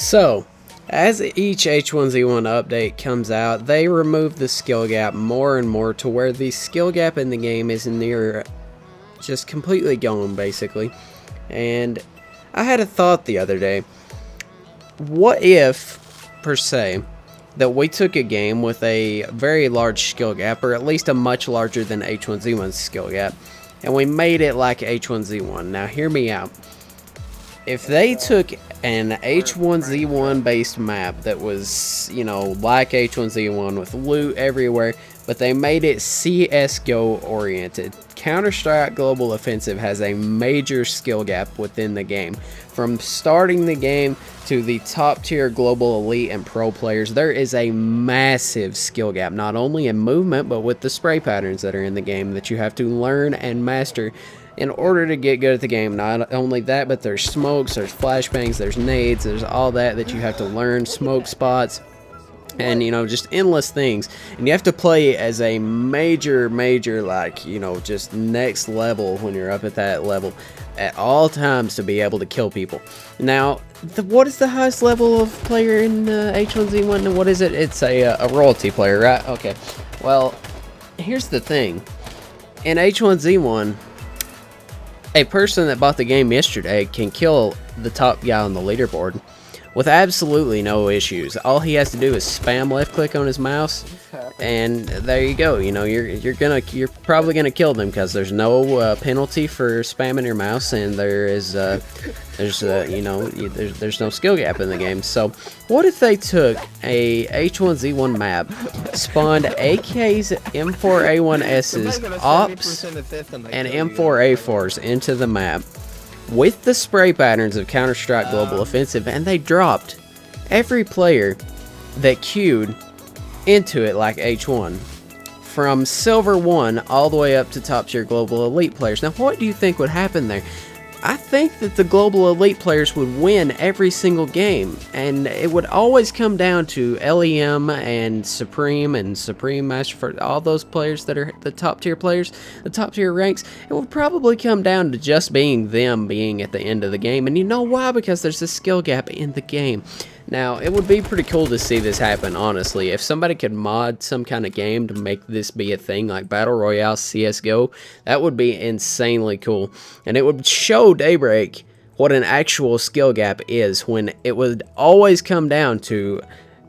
So, as each H1Z1 update comes out, they remove the skill gap more and more to where the skill gap in the game is near just completely gone, basically. And I had a thought the other day. What if, per se, that we took a game with a very large skill gap, or at least a much larger than H1Z1's skill gap, and we made it like H1Z1. Now, hear me out. If they took an H1Z1 based map that was, you know, like H1Z1 with loot everywhere, but they made it CSGO oriented. Counter-Strike Global Offensive has a major skill gap within the game. From starting the game to the top tier global elite and pro players, there is a massive skill gap, not only in movement, but with the spray patterns that are in the game that you have to learn and master in order to get good at the game. Not only that, but there's smokes, there's flashbangs, there's nades, there's all that you have to learn, smoke spots, and, you know, just endless things. And you have to play as a major, like, you know, just next level when you're up at that level at all times to be able to kill people. Now, what is the highest level of player in H1Z1? And what is it? It's a royalty player, right? Okay. Well, here's the thing. In H1Z1, a person that bought the game yesterday can kill the top guy on the leaderboard with absolutely no issues. All he has to do is spam left click on his mouse, and there you go. You know, you're probably gonna kill them because there's no penalty for spamming your mouse, and there's no skill gap in the game. So what if they took a H1Z1 map, spawned AKs, M4A1Ss, Ops, and M4A4s into the map with the spray patterns of Counter-Strike Global Offensive, and they dropped every player that queued into it like H1, from Silver 1 all the way up to top tier Global Elite players. Now, what do you think would happen there? I think that the Global Elite players would win every single game, and it would always come down to LEM and Supreme Master, for all those players that are the top tier players, the top tier ranks. It would probably come down to just being them being at the end of the game, and you know why? Because there's a skill gap in the game. Now, it would be pretty cool to see this happen, honestly. If somebody could mod some kind of game to make this be a thing, like Battle Royale, CSGO, that would be insanely cool. And it would show Daybreak what an actual skill gap is, when it would always come down to,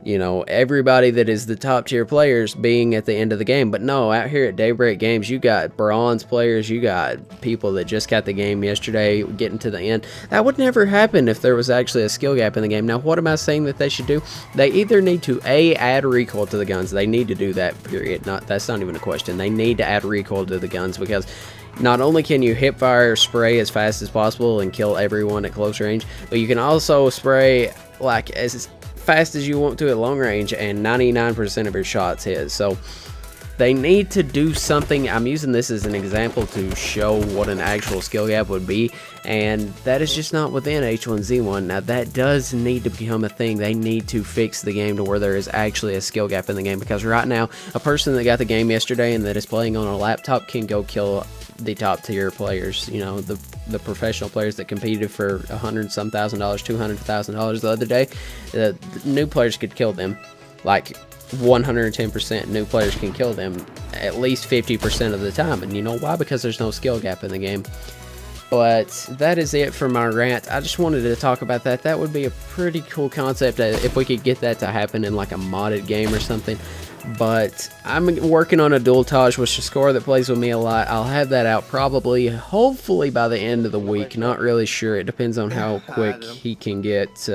you know, everybody that is the top tier players being at the end of the game. But no, out here at Daybreak Games, you got bronze players, you got people that just got the game yesterday getting to the end. That would never happen if there was actually a skill gap in the game. Now, what am I saying that they should do? They either need to add recoil to the guns. They need to do that, period. That's not even a question. They need to add recoil to the guns, because not only can you hip fire spray as fast as possible and kill everyone at close range, but you can also spray like as fast as you want to at long range, and 99% of your shots hit. So they need to do something. I'm using this as an example to show what an actual skill gap would be, and that is just not within H1Z1. Now, that does need to become a thing. They need to fix the game to where there is actually a skill gap in the game, because right now, a person that got the game yesterday and that is playing on a laptop can go kill the top tier players, you know, the professional players that competed for $100-some thousand, $200,000 the other day. The new players could kill them like 110%. New players can kill them at least 50% of the time, and you know why? Because there's no skill gap in the game. But that is it for my rant. I just wanted to talk about that. That would be a pretty cool concept if we could get that to happen in like a modded game or something. But I'm working on a dual-tage with Shaskar that plays with me a lot. I'll have that out probably, hopefully by the end of the week. Not really sure. It depends on how quick he can get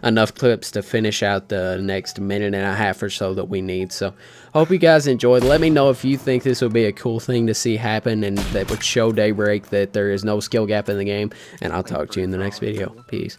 enough clips to finish out the next minute and a half or so that we need. So, hope you guys enjoyed. Let me know if you think this would be a cool thing to see happen, and that would show Daybreak that there is no skill gap in the game. And I'll talk to you in the next video. Peace.